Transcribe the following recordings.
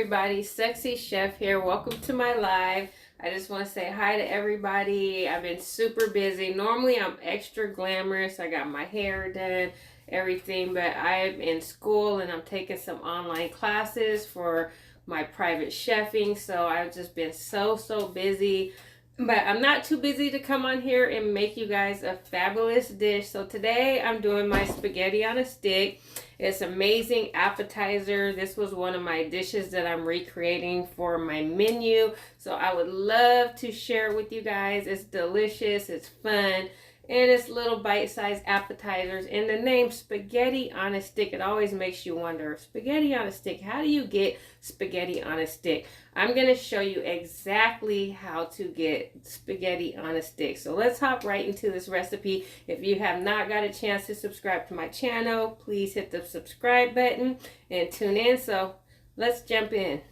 everybody, Sexy Chef here. Welcome to my live. I just want to say hi to everybody. I've been super busy. Normally I'm extra glamorous. I got my hair done, everything, but I'm in school and I'm taking some online classes for my private chefing. So I've just been so busy. But I'm not too busy to come on here and make you guys a fabulous dish. So today I'm doing my spaghetti on a stick. It's amazing appetizer. This was one of my dishes that I'm recreating for my menu. So I would love to share it with you guys. It's delicious, it's fun, and it's little bite-sized appetizers. And the name spaghetti on a stick, it always makes you wonder, spaghetti on a stick, how do you get spaghetti on a stick? I'm going to show you exactly how to get spaghetti on a stick. So let's hop right into this recipe. If you have not got a chance to subscribe to my channel, please hit the subscribe button and tune in. So let's jump in.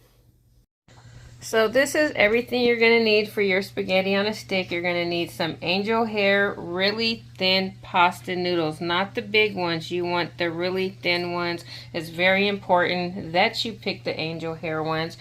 So this is everything you're going to need for your spaghetti on a stick. You're going to need some angel hair, really thin pasta noodles, not the big ones. You want the really thin ones. It's very important that you pick the angel hair ones.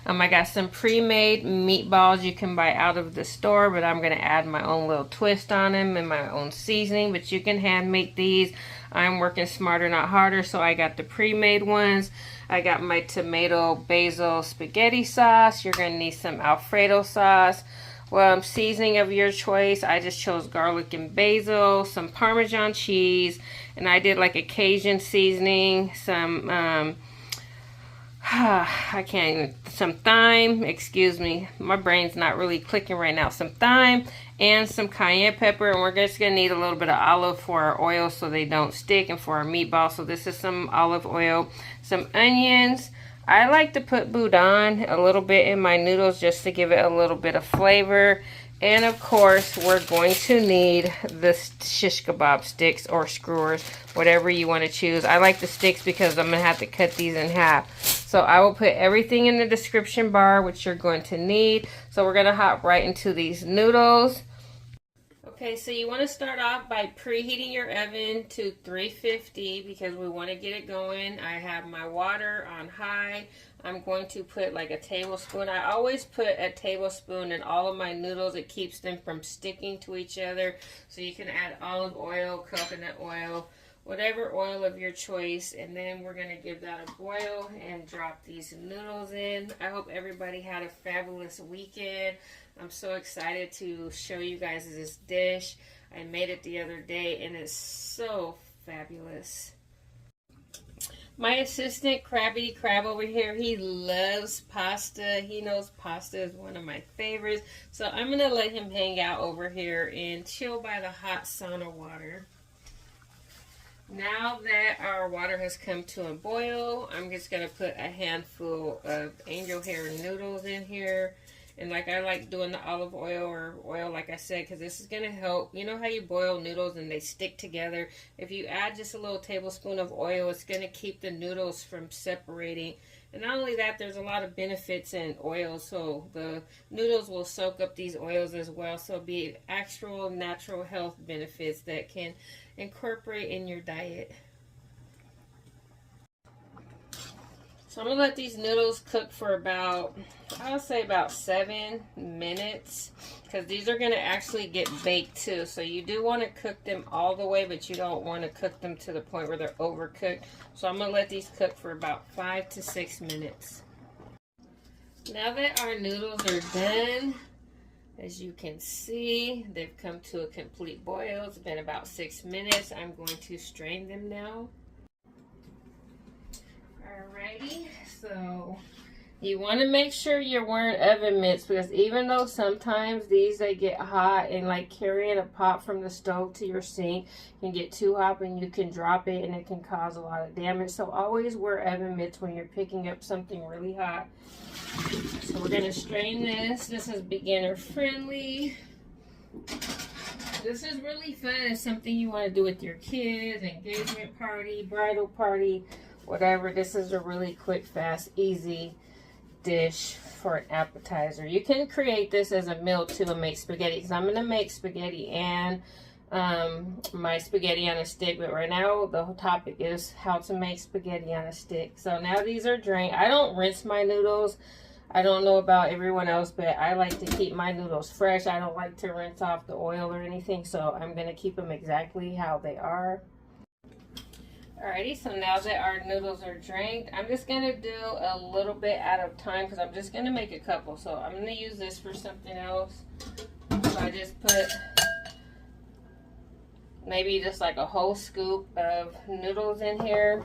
I got some pre-made meatballs you can buy out of the store, but I'm going to add my own little twist on them and my own seasoning, but you can hand make these. I'm working smarter, not harder, so I got the pre-made ones. I got my tomato basil spaghetti sauce. You're going to need some Alfredo sauce. Well, seasoning of your choice. I just chose garlic and basil, some Parmesan cheese, and I did like a Cajun seasoning, some some thyme, excuse me, my brain's not really clicking right now, some thyme and some cayenne pepper, and we're just going to need a little bit of olive for our oil so they don't stick, and for our meatballs. So this is some olive oil, some onions. I like to put boudin a little bit in my noodles just to give it a little bit of flavor. And of course, we're going to need the shish kebab sticks or skewers, whatever you want to choose. I like the sticks because I'm going to have to cut these in half. So I will put everything in the description bar, which you're going to need. So we're going to hop right into these noodles. Okay, so you want to start off by preheating your oven to 350 because we want to get it going. I have my water on high. I'm going to put like a tablespoon. I always put a tablespoon in all of my noodles. It keeps them from sticking to each other. So you can add olive oil, coconut oil, whatever oil of your choice. And then we're going to give that a boil and drop these noodles in. I hope everybody had a fabulous weekend. I'm so excited to show you guys this dish. I made it the other day and it's so fabulous. My assistant, Crabbity Crab over here, he loves pasta. He knows pasta is one of my favorites. So I'm going to let him hang out over here and chill by the hot sauna water. Now that our water has come to a boil, I'm just going to put a handful of angel hair noodles in here. And like I like doing the olive oil or oil, like I said, because this is going to help. You know how you boil noodles and they stick together? If you add just a little tablespoon of oil, it's going to keep the noodles from separating. And not only that, there's a lot of benefits in oil, so the noodles will soak up these oils as well. So it'll be actual natural health benefits that can incorporate in your diet. So I'm going to let these noodles cook for about, I'll say about 7 minutes, because these are going to actually get baked too. So you do want to cook them all the way, but you don't want to cook them to the point where they're overcooked. So I'm going to let these cook for about 5 to 6 minutes. Now that our noodles are done, as you can see, they've come to a complete boil. It's been about 6 minutes. I'm going to strain them now. Alrighty, so you want to make sure you're wearing oven mitts, because even though sometimes they get hot, and like carrying a pot from the stove to your sink can get too hot and you can drop it and it can cause a lot of damage. So always wear oven mitts when you're picking up something really hot. So we're going to strain this. This is beginner friendly. This is really fun. It's something you want to do with your kids, engagement party, bridal party, whatever. This is a really quick, fast, easy dish for an appetizer. You can create this as a meal too and make spaghetti, because I'm going to make spaghetti and my spaghetti on a stick, but right now the whole topic is how to make spaghetti on a stick. So now these are drained. I don't rinse my noodles. I don't know about everyone else, but I like to keep my noodles fresh. I don't like to rinse off the oil or anything, so I'm going to keep them exactly how they are. Alrighty, so now that our noodles are drained, I'm just going to do a little bit at a time because I'm just going to make a couple. So I'm going to use this for something else. So I just put maybe just like a whole scoop of noodles in here.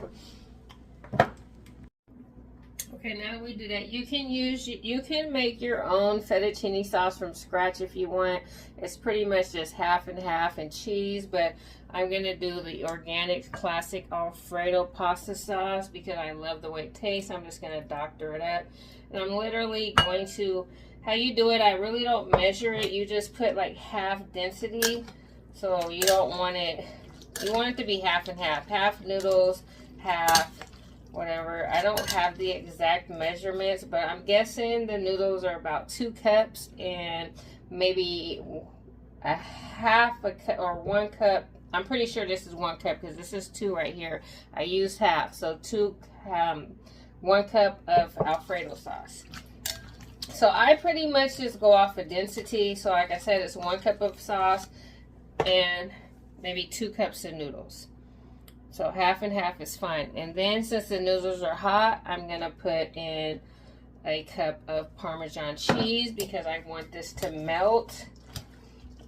Okay, now that we do that, you can make your own fettuccine sauce from scratch if you want. It's pretty much just half and half and cheese, but I'm going to do the organic classic Alfredo pasta sauce because I love the way it tastes. I'm just going to doctor it up. And I'm literally going to, how you do it, I really don't measure it. You just put like half density. So you don't want it, you want it to be half and half. Half noodles, half whatever. I don't have the exact measurements, but I'm guessing the noodles are about 2 cups and maybe a half a cup or 1 cup. I'm pretty sure this is 1 cup because this is 2 right here. I used half, so 1 cup of Alfredo sauce. So I pretty much just go off of density. So like I said, it's 1 cup of sauce and maybe 2 cups of noodles. So half and half is fine. And then since the noodles are hot, I'm going to put in a cup of Parmesan cheese because I want this to melt.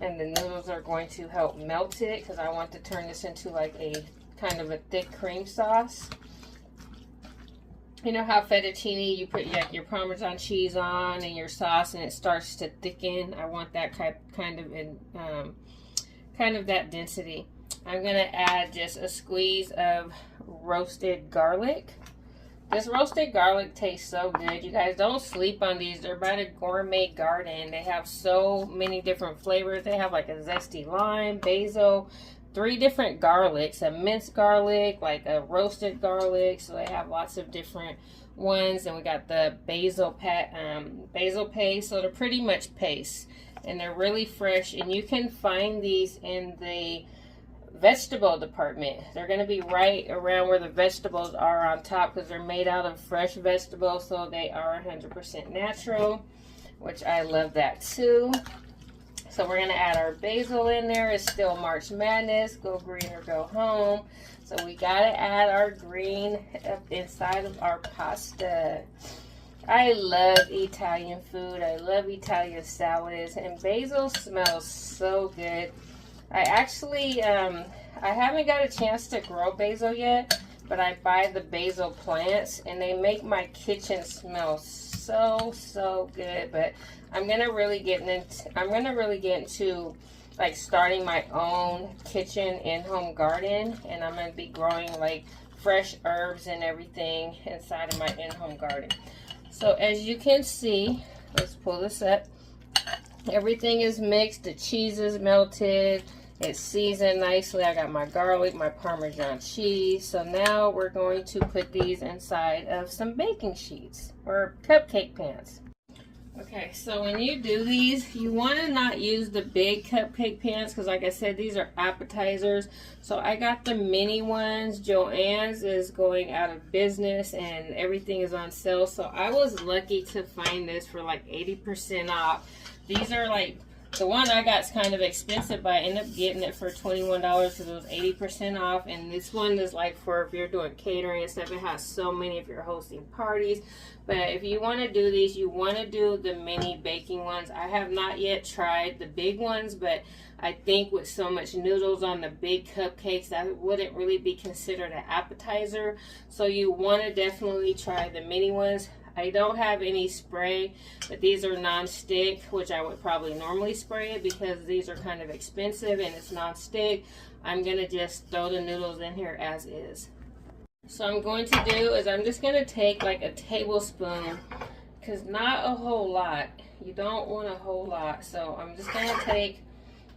And the noodles are going to help melt it because I want to turn this into like a kind of a thick cream sauce. You know how fettuccine, you put like your Parmesan cheese on and your sauce and it starts to thicken? I want that kind of that density. I'm going to add just a squeeze of roasted garlic. This roasted garlic tastes so good. You guys, don't sleep on these. They're by the Gourmet Garden. They have so many different flavors. They have like a zesty lime, basil, 3 different garlics, a minced garlic, like a roasted garlic. So they have lots of different ones. And we got the basil paste. So they're pretty much paste. And they're really fresh. And you can find these in the vegetable department. They're going to be right around where the vegetables are on top because they're made out of fresh vegetables, so they are 100% natural, which I love that too. So we're going to add our basil in there. It's still March Madness, go green or go home. So we got to add our green up inside of our pasta. I love Italian food. I love Italian salads, and basil smells so good. I actually, I haven't got a chance to grow basil yet, but I buy the basil plants and they make my kitchen smell so good. But I'm gonna really get into like starting my own kitchen in-home garden, and I'm gonna be growing like fresh herbs and everything inside of my in-home garden. So as you can see, let's pull this up. Everything is mixed. The cheese is melted. It's seasoned nicely. I got my garlic, my Parmesan cheese. So now we're going to put these inside of some baking sheets or cupcake pans. Okay, so when you do these, you want to not use the big cupcake pans because like I said, these are appetizers. So I got the mini ones. Joann's is going out of business and everything is on sale. So I was lucky to find this for like 80% off. These are like, the one I got is kind of expensive, but I ended up getting it for $21 because it was 80% off. And this one is like for if you're doing catering and stuff. It has so many if you're hosting parties. But if you want to do these, you want to do the mini baking ones. I have not yet tried the big ones, but I think with so much noodles on the big cupcakes, that wouldn't really be considered an appetizer. So you want to definitely try the mini ones. I don't have any spray, but these are non-stick, which I would probably normally spray it because these are kind of expensive and it's non-stick. I'm going to just throw the noodles in here as is. So I'm going to do is I'm just going to take like a tablespoon, because not a whole lot. You don't want a whole lot. So I'm just going to take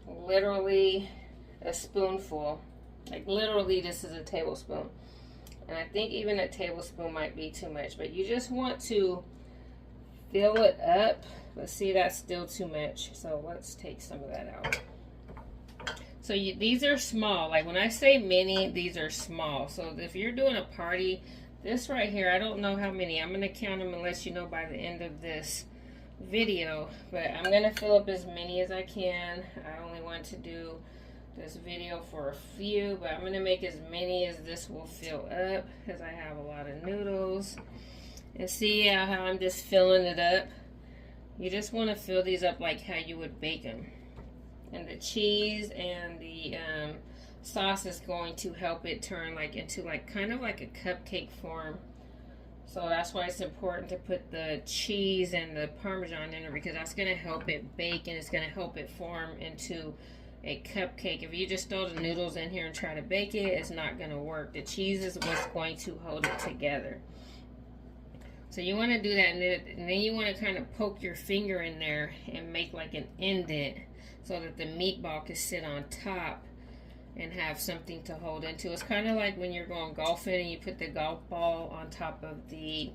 literally a spoonful. Like literally this is a tablespoon. And I think even a tablespoon might be too much, but you just want to fill it up. But see, that's still too much. So let's take some of that out. So these are small. Like when I say mini, these are small. So if you're doing a party, this right here, I don't know how many. I'm going to count them and let you know by the end of this video. But I'm going to fill up as many as I can. I only want to do this video for a few, but I'm going to make as many as this will fill up because I have a lot of noodles. And see how I'm just filling it up? You just want to fill these up like how you would bake them. And the cheese and the sauce is going to help it turn like into like kind of like a cupcake form. So that's why it's important to put the cheese and the parmesan in there, because that's going to help it bake and it's going to help it form into a cupcake. If you just throw the noodles in here and try to bake it, it's not going to work. The cheese is what's going to hold it together. So you want to do that, and then you want to kind of poke your finger in there and make like an indent so that the meatball can sit on top and have something to hold into. It's kind of like when you're going golfing and you put the golf ball on top of the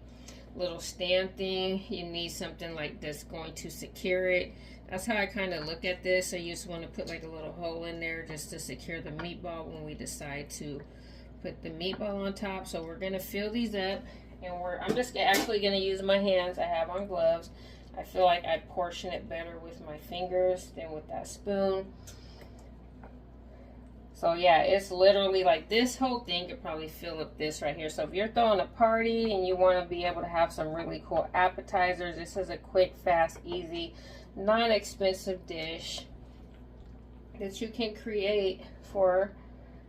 little stand thing. You need something like this going to secure it. That's how I kind of look at this. So you just want to put like a little hole in there just to secure the meatball when we decide to put the meatball on top. So we're going to fill these up. And I'm just actually going to use my hands. I have on gloves. I feel like I portion it better with my fingers than with that spoon. So yeah, it's literally like this whole thing could probably fill up this right here. So if you're throwing a party and you want to be able to have some really cool appetizers, this is a quick, fast, easy, non-expensive dish that you can create for,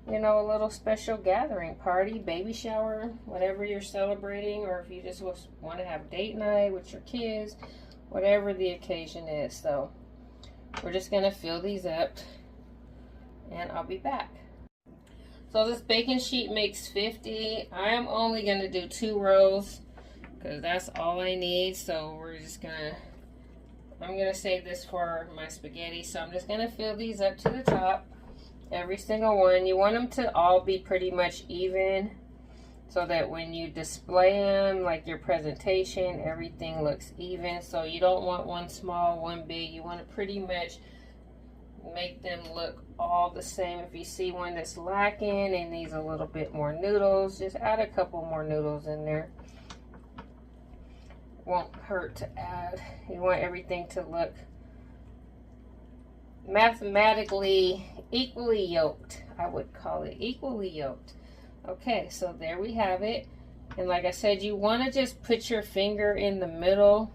you know, a little special gathering, party, baby shower, whatever you're celebrating, or if you just want to have date night with your kids, whatever the occasion is. So we're just going to fill these up and I'll be back. So this baking sheet makes 50. I am only going to do 2 rows because that's all I need. So we're just going to, I'm going to save this for my spaghetti. So I'm just going to fill these up to the top. Every single one. You want them to all be pretty much even so that when you display them, like your presentation, everything looks even. So you don't want one small, one big. You want to pretty much make them look all the same. If you see one that's lacking and needs a little bit more noodles, just add a couple more noodles in there. Won't hurt to add. You want everything to look mathematically equally yoked. I would call it equally yoked. Okay, so there we have it. And like I said, you want to just put your finger in the middle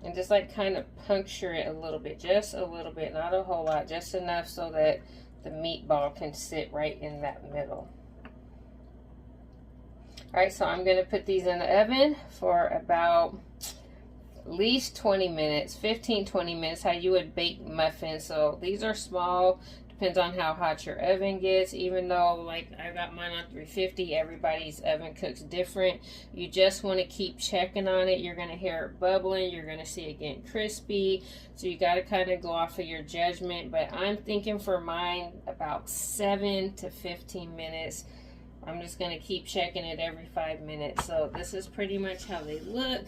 and just like kind of puncture it a little bit, just a little bit, not a whole lot, just enough so that the meatball can sit right in that middle. All right, so I'm going to put these in the oven for about at least 20 minutes, 15-20 minutes, how you would bake muffins. So these are small, depends on how hot your oven gets. Even though like I got mine on 350, everybody's oven cooks different. You just want to keep checking on it. You're going to hear it bubbling, you're going to see it getting crispy, so you got to kind of go off of your judgment. But I'm thinking for mine about 7 to 15 minutes. I'm just going to keep checking it every 5 minutes. So this is pretty much how they look.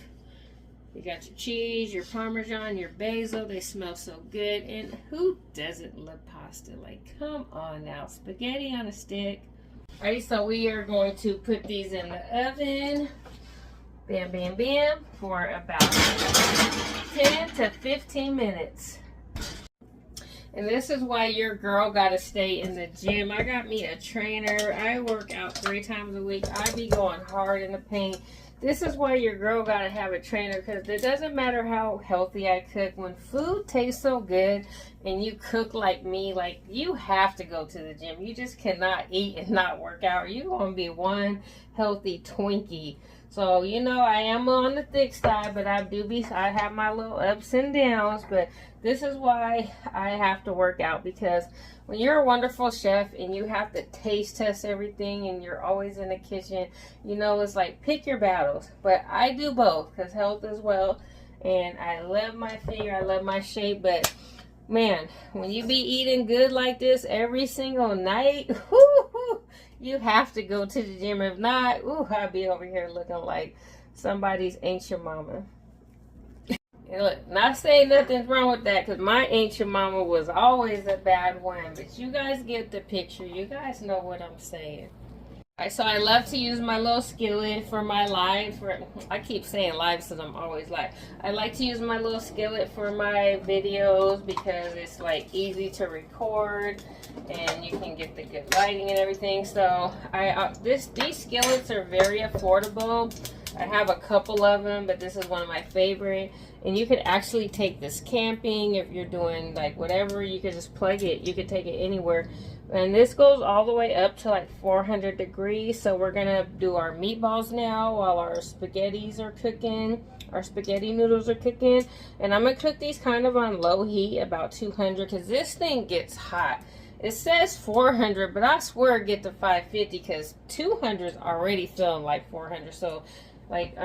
You got your cheese, your parmesan, your basil. They smell so good. And who doesn't love pasta? Like, come on now. Spaghetti on a stick. Alright, so we are going to put these in the oven. Bam, bam, bam. For about 10 to 15 minutes. And this is why your girl got to stay in the gym. I got me a trainer. I work out 3 times a week. I be going hard in the paint. This is why your girl got to have a trainer, because it doesn't matter how healthy I cook. When food tastes so good and you cook like me, like you have to go to the gym. You just cannot eat and not work out. You're going to be one healthy Twinkie. So, you know, I am on the thick side, but I have my little ups and downs. But this is why I have to work out, because when you're a wonderful chef and you have to taste test everything and you're always in the kitchen, you know, it's like pick your battles. But I do both because health is wealth, and I love my figure, I love my shape. But man, when you be eating good like this every single night, whoo, you have to go to the gym. If not, ooh, I'll be over here looking like somebody's ancient mama. And look, not saying nothing's wrong with that, because my ancient mama was always a bad one. But you guys get the picture. You guys know what I'm saying. Alright, so I love to use my little skillet for my live. I keep saying live because I'm always live. I like to use my little skillet for my videos because it's like easy to record and you can get the good lighting and everything. So these skillets are very affordable. I have a couple of them, but this is one of my favorite. And you could actually take this camping if you're doing like whatever. You could just plug it. You could take it anywhere. And this goes all the way up to like 400 degrees. So we're gonna do our meatballs now while our spaghettis are cooking. Our spaghetti noodles are cooking. And I'm gonna cook these kind of on low heat, about 200, because this thing gets hot. It says 400, but I swear it get to 550 because 200 is already feeling like 400. So like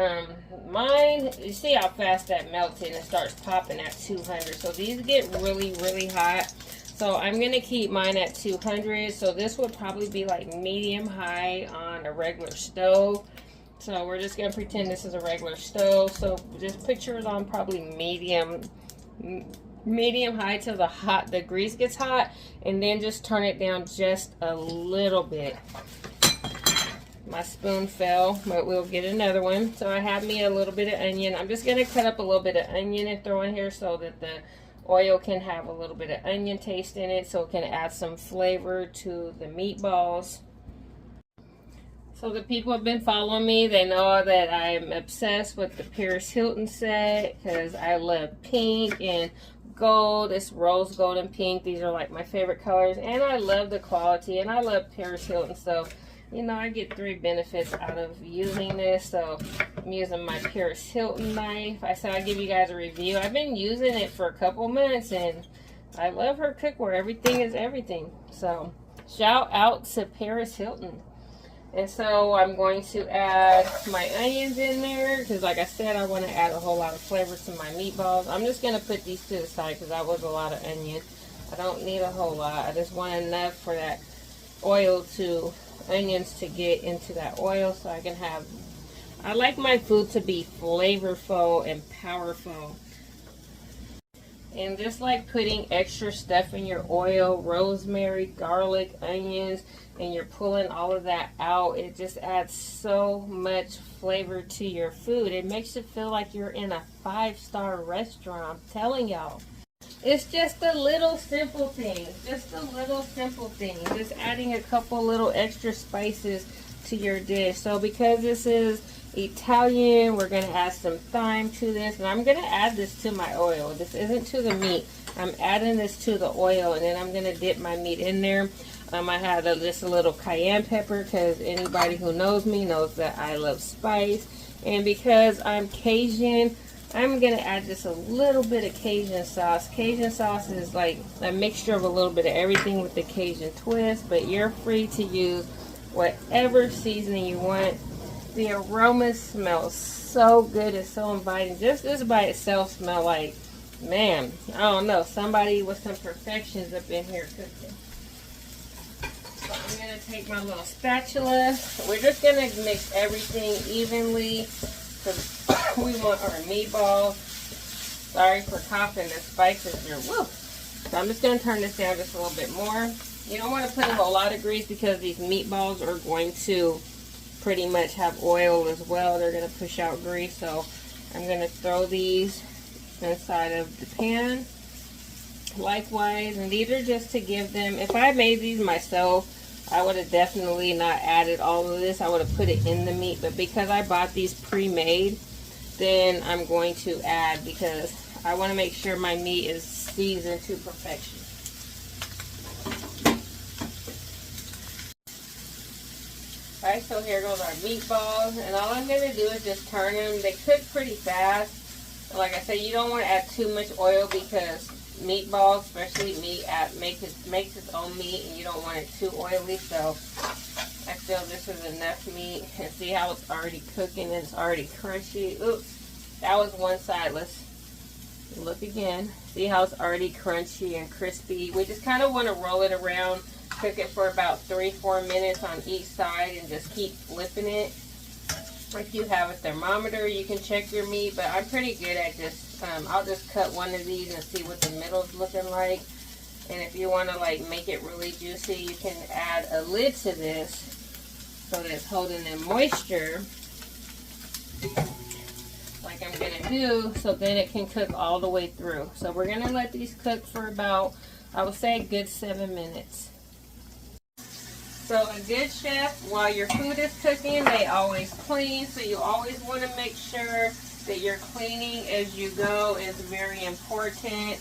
mine, you see how fast that melts and it starts popping at 200. So these get really, really hot. So I'm going to keep mine at 200. So this would probably be like medium high on a regular stove. So we're just going to pretend this is a regular stove. So just put yours on probably medium high till the grease gets hot. And then just turn it down just a little bit. My spoon fell, but we'll get another one. So I have me a little bit of onion. I'm just going to cut up a little bit of onion and throw in here so that the oil can have a little bit of onion taste in it, so it can add some flavor to the meatballs. So the people have been following me, they know that I'm obsessed with the Paris Hilton set because I love pink and gold. It's rose gold and pink. These are like my favorite colors, and I love the quality, and I love Paris Hilton. So you know, I get 3 benefits out of using this. So I'm using my Paris Hilton knife. I said I'd give you guys a review. I've been using it for a couple months and I love her cookware. Everything is everything. So shout out to Paris Hilton. And so I'm going to add my onions in there because like I said, I want to add a whole lot of flavor to my meatballs. I'm just going to put these to the side because that was a lot of onion. I don't need a whole lot. I just want enough for that onions to get into that oil so I can have, I like my food to be flavorful and powerful. And just like putting extra stuff in your oil, rosemary, garlic, onions, and you're pulling all of that out, it just adds so much flavor to your food. It makes it feel like you're in a 5-star restaurant. I'm telling y'all. It's just a little simple thing. Just a little simple thing. Just adding a couple little extra spices to your dish. So because this is Italian, we're going to add some thyme to this. And I'm going to add this to my oil. This isn't to the meat. I'm adding this to the oil. And then I'm going to dip my meat in there. I had just a little cayenne pepper because anybody who knows me knows that I love spice. And because I'm Cajun, I'm going to add just a little bit of Cajun sauce. Cajun sauce is like a mixture of a little bit of everything with the Cajun twist, but you're free to use whatever seasoning you want. The aroma smells so good. It's so inviting. Just this by itself smells like, man, I don't know, somebody with some perfections up in here cooking. So I'm going to take my little spatula. We're just going to mix everything evenly. We want our meatballs. Sorry for coughing, the spices are woo. So I'm just going to turn this down just a little bit more. You don't want to put a whole lot of grease because these meatballs are going to pretty much have oil as well. They're going to push out grease. So I'm going to throw these inside of the pan. Likewise, and these are just to give them, if I made these myself, I would have definitely not added all of this. I would have put it in the meat, but because I bought these pre-made, then I'm going to add because I want to make sure my meat is seasoned to perfection. Alright, so here goes our meatballs, and all I'm going to do is just turn them. They cook pretty fast. Like I said, you don't want to add too much oil because meatballs, especially meat, makes its own meat, and you don't want it too oily. So I feel this is enough meat. And see how it's already cooking and it's already crunchy. Oops, that was one side. Let's look again. See how it's already crunchy and crispy. We just kind of want to roll it around, cook it for about 3-4 minutes on each side, and just keep flipping it. If you have a thermometer, you can check your meat, but I'm pretty good at just I'll just cut one of these and see what the middle's looking like. And if you want to like make it really juicy, you can add a lid to this so that it's holding in moisture, like I'm gonna do, so then it can cook all the way through. So we're gonna let these cook for about, I would say, a good 7 minutes. So a good chef, while your food is cooking, they always clean. So you always want to make sure that you're cleaning as you go. Is very important.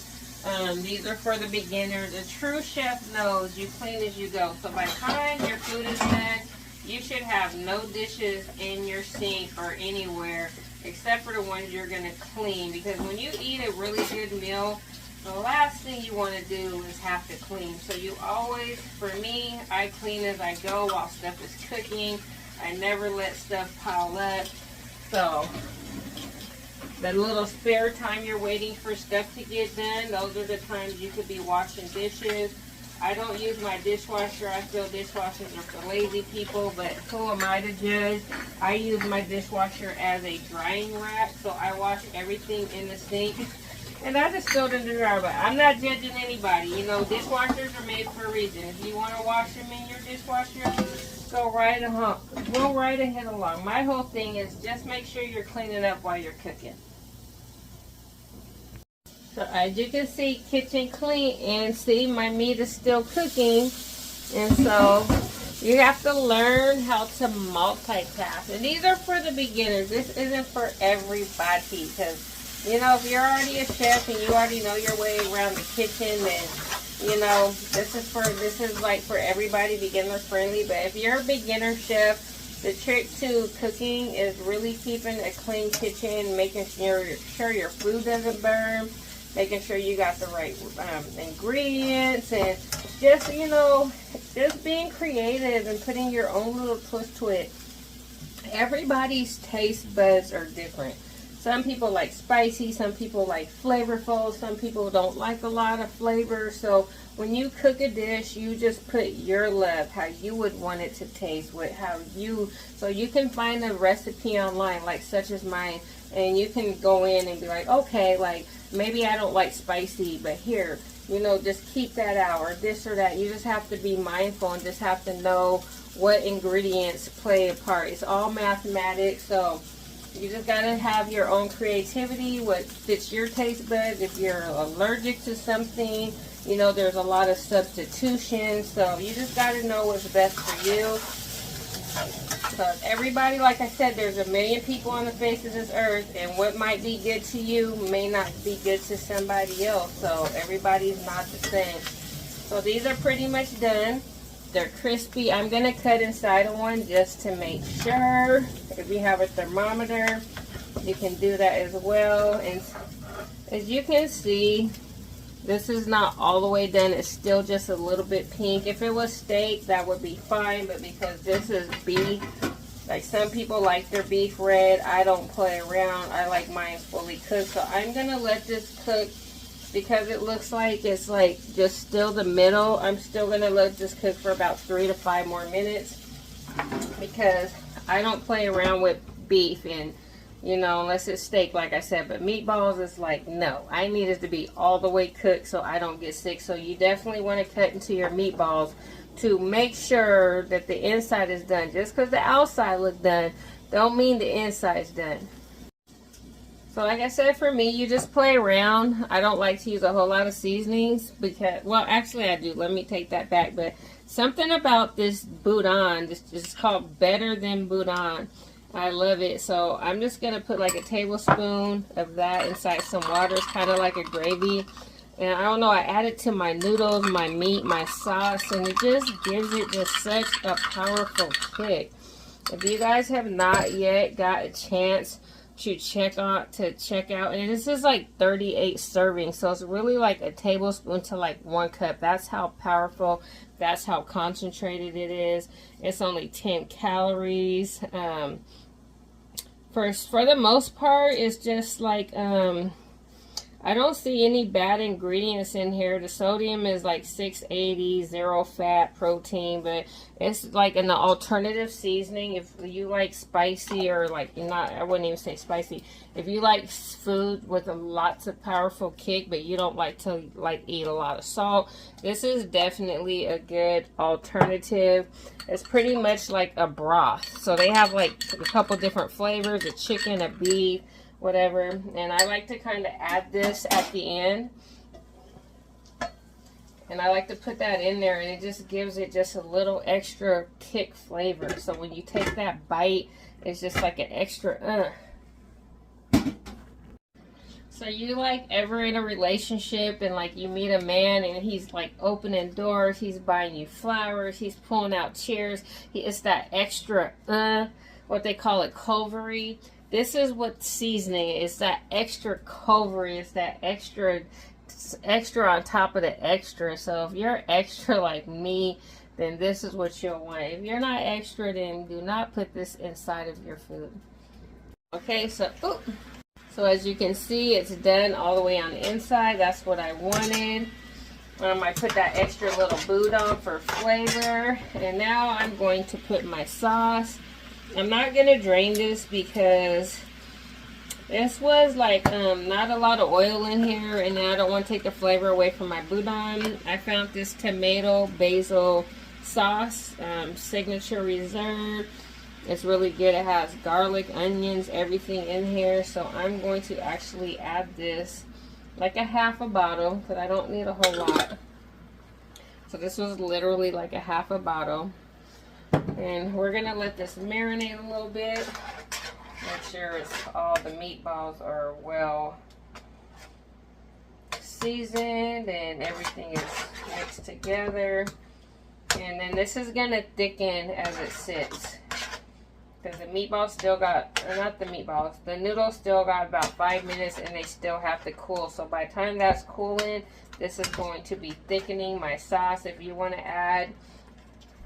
These are for the beginner. The true chef knows you clean as you go. So by the time your food is done, you should have no dishes in your sink or anywhere except for the ones you're going to clean. Because when you eat a really good meal, the last thing you want to do is have to clean. So you always, for me, I clean as I go while stuff is cooking. I never let stuff pile up. So the little spare time you're waiting for stuff to get done, those are the times you could be washing dishes. I don't use my dishwasher. I feel dishwashers are for lazy people, but who am I to judge? I use my dishwasher as a drying rack, so I wash everything in the sink. And I just throw it in the dryer, but I'm not judging anybody. You know, dishwashers are made for a reason. If you want to wash them in your dishwasher, go right ahead along. My whole thing is just make sure you're cleaning up while you're cooking. So as you can see, kitchen clean, and see my meat is still cooking. And so you have to learn how to multitask. And these are for the beginners. This isn't for everybody, because you know, if you're already a chef and you already know your way around the kitchen, then you know this is like for everybody, beginner friendly. But if you're a beginner chef, the trick to cooking is really keeping a clean kitchen, making sure your food doesn't burn, making sure you got the right ingredients, and just, you know, just being creative and putting your own little twist to it. Everybody's taste buds are different. Some people like spicy, some people like flavorful, some people don't like a lot of flavor. So when you cook a dish, you just put your love, how you would want it to taste, so you can find a recipe online, like such as mine, and you can go in and be like, okay, like maybe I don't like spicy, but here, you know, just keep that out, or this or that. You just have to be mindful and just have to know what ingredients play a part. It's all mathematics, so you just gotta have your own creativity, what fits your taste buds. If you're allergic to something, you know, there's a lot of substitution, so you just gotta know what's best for you. So everybody, like I said, there's a million people on the face of this earth, and what might be good to you may not be good to somebody else. So everybody's not the same. So these are pretty much done. They're crispy. I'm going to cut inside of one just to make sure. If you have a thermometer, you can do that as well. And as you can see, this is not all the way done. It's still just a little bit pink. If it was steak, that would be fine. But because this is beef, like some people like their beef red, I don't play around. I like mine fully cooked. So I'm going to let this cook. Because it looks like it's like just still the middle, I'm still going to let this cook for about 3 to 5 more minutes. Because I don't play around with beef, and you know, unless it's steak, like I said. But meatballs is like, no, I need it to be all the way cooked so I don't get sick. So you definitely want to cut into your meatballs to make sure that the inside is done. Just because the outside looks done don't mean the inside's done. So like I said, for me, you just play around. I don't like to use a whole lot of seasonings because, well, actually I do. Let me take that back. But something about this boudin, this is called Better Than Boudin. I love it. So I'm just going to put like a tablespoon of that inside some water. It's kind of like a gravy. And I don't know, I add it to my noodles, my meat, my sauce, and it just gives it just such a powerful kick. If you guys have not yet got a chance to check out, and this is like 38 servings, so it's really like a tablespoon to like 1 cup. That's how powerful, that's how concentrated it is. It's only 10 calories. For the most part, it's just like I don't see any bad ingredients in here. The sodium is like 680, zero fat, protein, but it's like an alternative seasoning. If you like spicy, or like, not, I wouldn't even say spicy. If you like food with lots of powerful kick, but you don't like to eat a lot of salt, this is definitely a good alternative. It's pretty much like a broth. So they have like a couple different flavors, a chicken, a beef, whatever. And I like to kind of add this at the end. And I like to put that in there, and it just gives it just a little extra kick flavor. So when you take that bite, it's just like an extra So you like ever in a relationship and like you meet a man and he's like opening doors, he's buying you flowers, he's pulling out chairs. It's that extra what they call it, covery. This is what seasoning is. It's that extra covery. It's that extra on top of the extra. So if you're extra like me, then this is what you'll want. If you're not extra, then do not put this inside of your food. Okay, so as you can see, it's done all the way on the inside. That's what I wanted. I put that extra little boudin for flavor. And now I'm going to put my sauce. I'm not going to drain this because this was like not a lot of oil in here, and I don't want to take the flavor away from my boudin. I found this tomato basil sauce, Signature Reserve. It's really good. It has garlic, onions, everything in here. So I'm going to actually add this like a half a bottle, because I don't need a whole lot. So this was literally like a half a bottle. And we're going to let this marinate a little bit. Make sure all the meatballs are well seasoned and everything is mixed together. And then this is going to thicken as it sits. Because the meatballs still got, not the meatballs, the noodles still got about 5 minutes and they still have to cool. So by the time that's cooling, this is going to be thickening my sauce. If you want to add,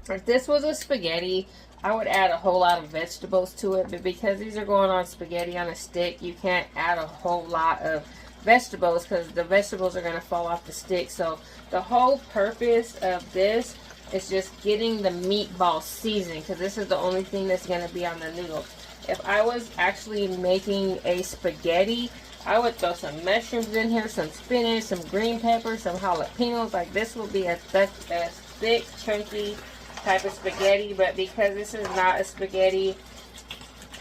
if this was a spaghetti, I would add a whole lot of vegetables to it. But because these are going on spaghetti on a stick, you can't add a whole lot of vegetables because the vegetables are going to fall off the stick. So the whole purpose of this is just getting the meatball seasoning, because this is the only thing that's going to be on the noodle. If I was actually making a spaghetti, I would throw some mushrooms in here, some spinach, some green peppers, some jalapenos. Like this will be a thick, chunky type of spaghetti. But because this is not a spaghetti,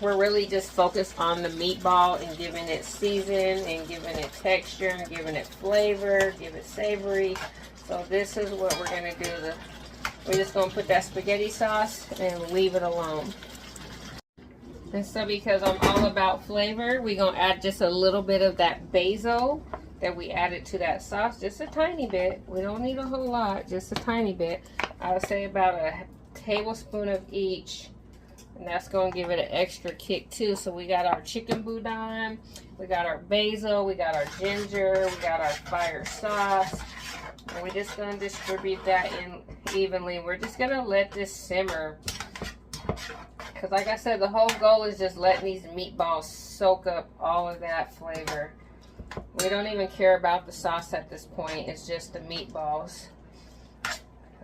we're really just focused on the meatball and giving it season and giving it texture and giving it flavor, give it savory. So this is what we're going to do. We're just going to put that spaghetti sauce and leave it alone. And so because I'm all about flavor, we're going to add just a little bit of that basil that we added to that sauce. Just a tiny bit. We don't need a whole lot, just a tiny bit. I would say about a tablespoon of each. And that's going to give it an extra kick too. So we got our chicken boudin, we got our basil, we got our ginger, we got our fire sauce. And we're just going to distribute that in evenly. We're just going to let this simmer. Because like I said, the whole goal is just letting these meatballs soak up all of that flavor. We don't even care about the sauce at this point. It's just the meatballs.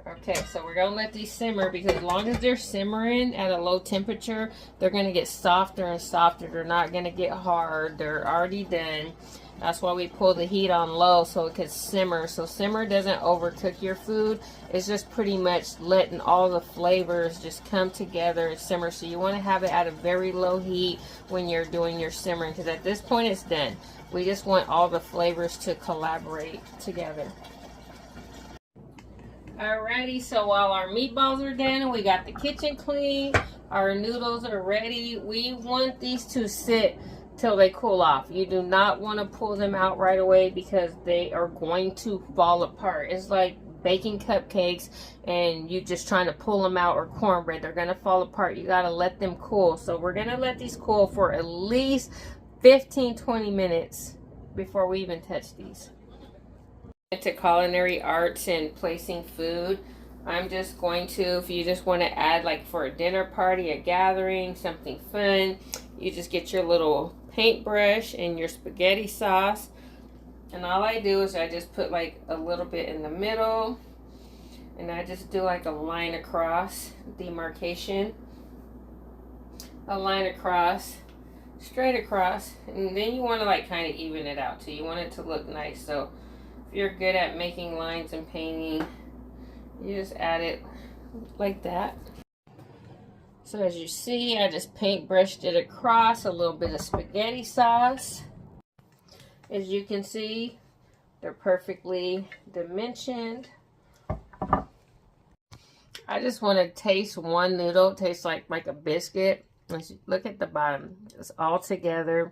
Okay, so we're going to let these simmer, because as long as they're simmering at a low temperature, they're going to get softer and softer. They're not going to get hard. They're already done. That's why we pull the heat on low, so it can simmer. So simmer doesn't overcook your food. It's just pretty much letting all the flavors just come together and simmer. So you want to have it at a very low heat when you're doing your simmering, because at this point it's done. We just want all the flavors to collaborate together. Alrighty, so while our meatballs are done and we got the kitchen clean, our noodles are ready. We want these to sit till they cool off. You do not want to pull them out right away, because they are going to fall apart. It's like baking cupcakes and you just trying to pull them out, or cornbread. They're going to fall apart. You got to let them cool. So we're going to let these cool for at least 15-20 minutes before we even touch these. Into culinary arts and placing food, I'm just going to, if you just want to add like for a dinner party, a gathering, something fun, you just get your little paintbrush and your spaghetti sauce, And all I do is I just put like a little bit in the middle, and I just do like a line across, demarcation, a line across, straight across, and then you want to like kind of even it out too. You want it to look nice. So if you're good at making lines and painting, you just add it like that. So as you see, I just paint brushed it across, a little bit of spaghetti sauce. As you can see, they're perfectly dimensioned. I just want to taste one noodle. It tastes like a biscuit. Look at the bottom. It's all together.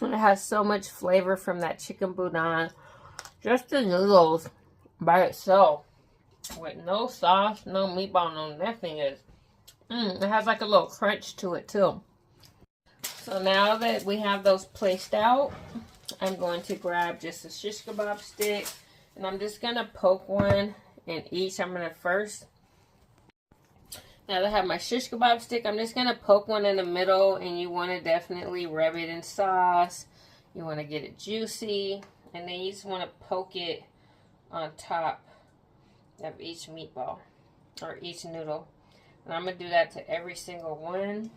And it has so much flavor from that chicken boudin. Just the noodles by itself, with no sauce, no meatball, no nothing. It has like a little crunch to it too. So now that we have those placed out, I'm going to grab just a shish kebab stick, and I'm just going to poke one in each. I'm going to first, now that I have my shish kebab stick, I'm just going to poke one in the middle, and you want to definitely rub it in sauce. You want to get it juicy, and then you just want to poke it on top of each meatball or each noodle. And I'm going to do that to every single one.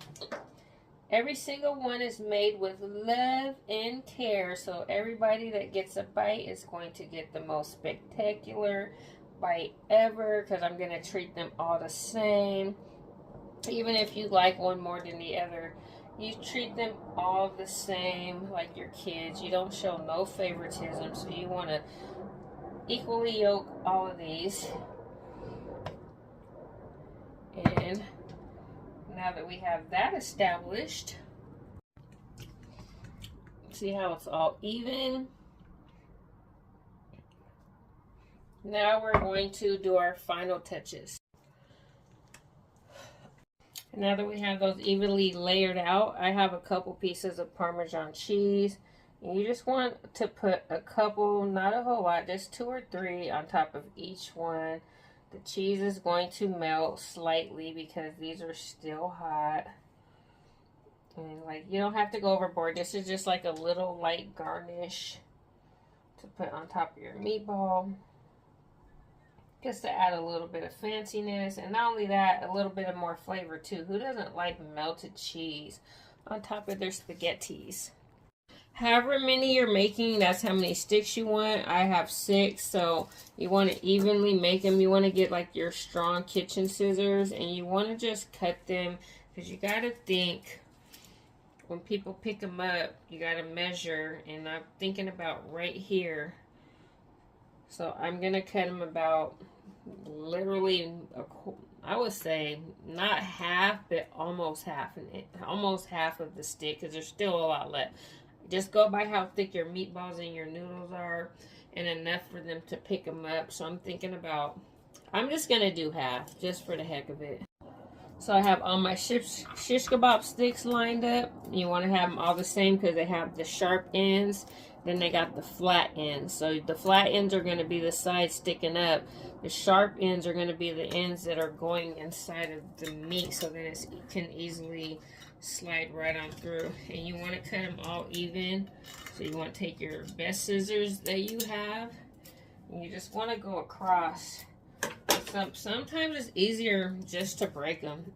Every single one is made with love and care. So everybody that gets a bite is going to get the most spectacular bite ever, because I'm going to treat them all the same. Even if you like one more than the other, you treat them all the same like your kids. You don't show no favoritism. So you want to equally yoke all of these. And now that we have that established, see how it's all even? Now we're going to do our final touches. And now that we have those evenly layered out, I have a couple pieces of Parmesan cheese. And you just want to put a couple, not a whole lot, just 2 or 3 on top of each one. The cheese is going to melt slightly because these are still hot. And like, you don't have to go overboard. This is just like a little light garnish to put on top of your meatball. Just to add a little bit of fanciness. And not only that, a little bit of more flavor too. Who doesn't like melted cheese on top of their spaghettis? However many you're making, that's how many sticks you want. I have 6, so you want to evenly make them. You want to get like your strong kitchen scissors, and you want to just cut them, because you got to think, when people pick them up, you got to measure, and I'm thinking about right here. So I'm going to cut them about literally, I would say not half, but almost half of the stick, because there's still a lot left. Just go by how thick your meatballs and your noodles are, and enough for them to pick them up. So I'm thinking about, I'm just going to do half, just for the heck of it. So I have all my shish kebab sticks lined up. You want to have them all the same, because they have the sharp ends, then they got the flat ends. So the flat ends are going to be the sides sticking up. The sharp ends are going to be the ends that are going inside of the meat, so that it can easily slide right on through. And you want to cut them all even. So you want to take your best scissors that you have, and you just want to go across. Sometimes it's easier just to break them.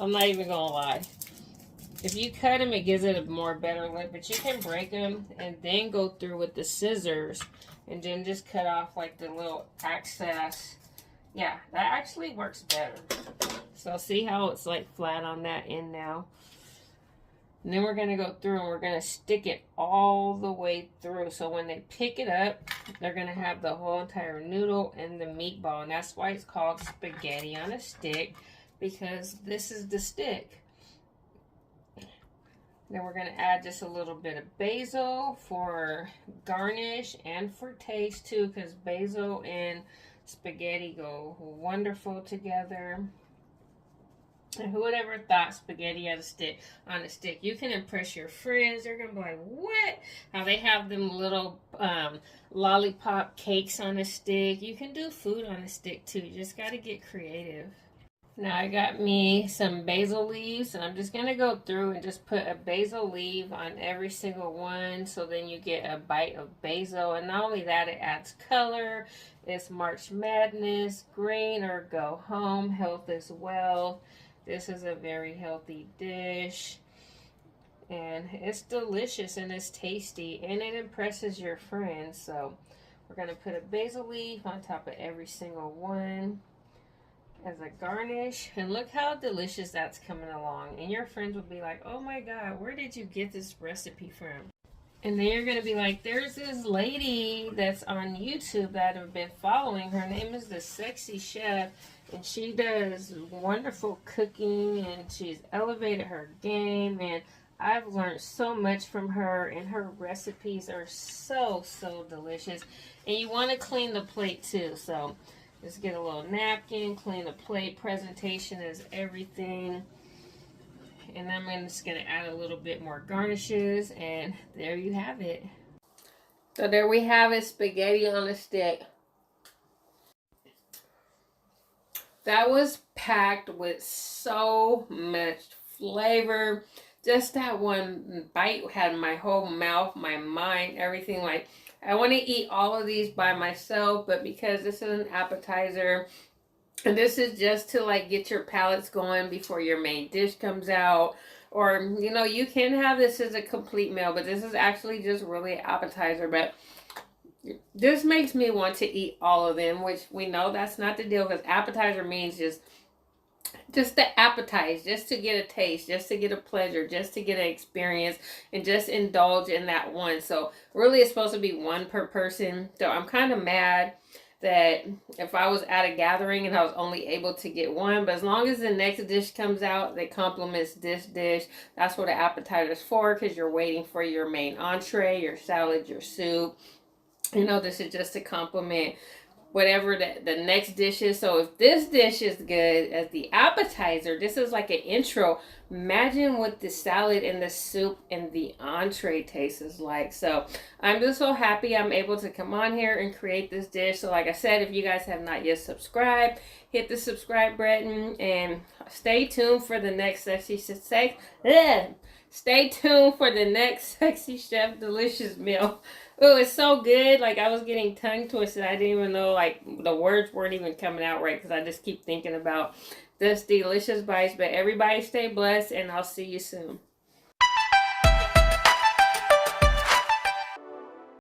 I'm not even gonna lie. If you cut them, it gives it a more better look, but you can break them and then go through with the scissors and then just cut off like the little excess. Yeah, that actually works better. So see how it's like flat on that end now? And then we're going to go through and we're going to stick it all the way through. So when they pick it up, they're going to have the whole entire noodle and the meatball. And that's why it's called spaghetti on a stick, because this is the stick. Then we're going to add just a little bit of basil for garnish and for taste too, because basil and spaghetti go wonderful together. And who would ever thought spaghetti on a stick? You can impress your friends. They're going to be like, what? How they have them little lollipop cakes on a stick. You can do food on a stick too. You just got to get creative. Now I got me some basil leaves, and I'm just going to go through and just put a basil leaf on every single one, so then you get a bite of basil. And not only that, it adds color. It's March Madness, green or go home, health is wealth. This is a very healthy dish, and it's delicious and it's tasty, and it impresses your friends. So we're going to put a basil leaf on top of every single one as a garnish, and look how delicious that's coming along, and your friends will be like, oh my god, where did you get this recipe from? And then you're gonna be like, there's this lady that's on YouTube that I've been following. Her name is the Sexy Chef, and she does wonderful cooking, and she's elevated her game, and I've learned so much from her, and her recipes are so delicious. And you want to clean the plate too, so just get a little napkin, clean the plate. Presentation is everything. And then I'm just going to add a little bit more garnishes, and there you have it. So there we have it, spaghetti on a stick. That was packed with so much flavor. Just that one bite had my whole mouth, my mind, everything. Like, I want to eat all of these by myself, but because this is an appetizer, and this is just to like get your palates going before your main dish comes out. Or, you know, you can have this as a complete meal, but this is actually just really an appetizer. But this makes me want to eat all of them, which we know that's not the deal, because appetizer means just to appetize, just to get a taste, just to get a pleasure, just to get an experience, and just indulge in that one. So really it's supposed to be one per person. So I'm kind of mad that if I was at a gathering and I was only able to get one, but as long as the next dish comes out that complements this dish, that's what an appetizer is for, because you're waiting for your main entree, your salad, your soup. You know, this is just to complement whatever the next dish is. So if this dish is good as the appetizer, this is like an intro. Imagine what the salad and the soup and the entree tastes like. So I'm just so happy I'm able to come on here and create this dish. So like I said, if you guys have not yet subscribed, hit the subscribe button, and stay tuned for the next Stay tuned for the next Sexy Chef delicious meal. Oh, it's so good. Like, I was getting tongue twisted. I didn't even know, like, the words weren't even coming out right, because I just keep thinking about this delicious bites. But everybody stay blessed, and I'll see you soon.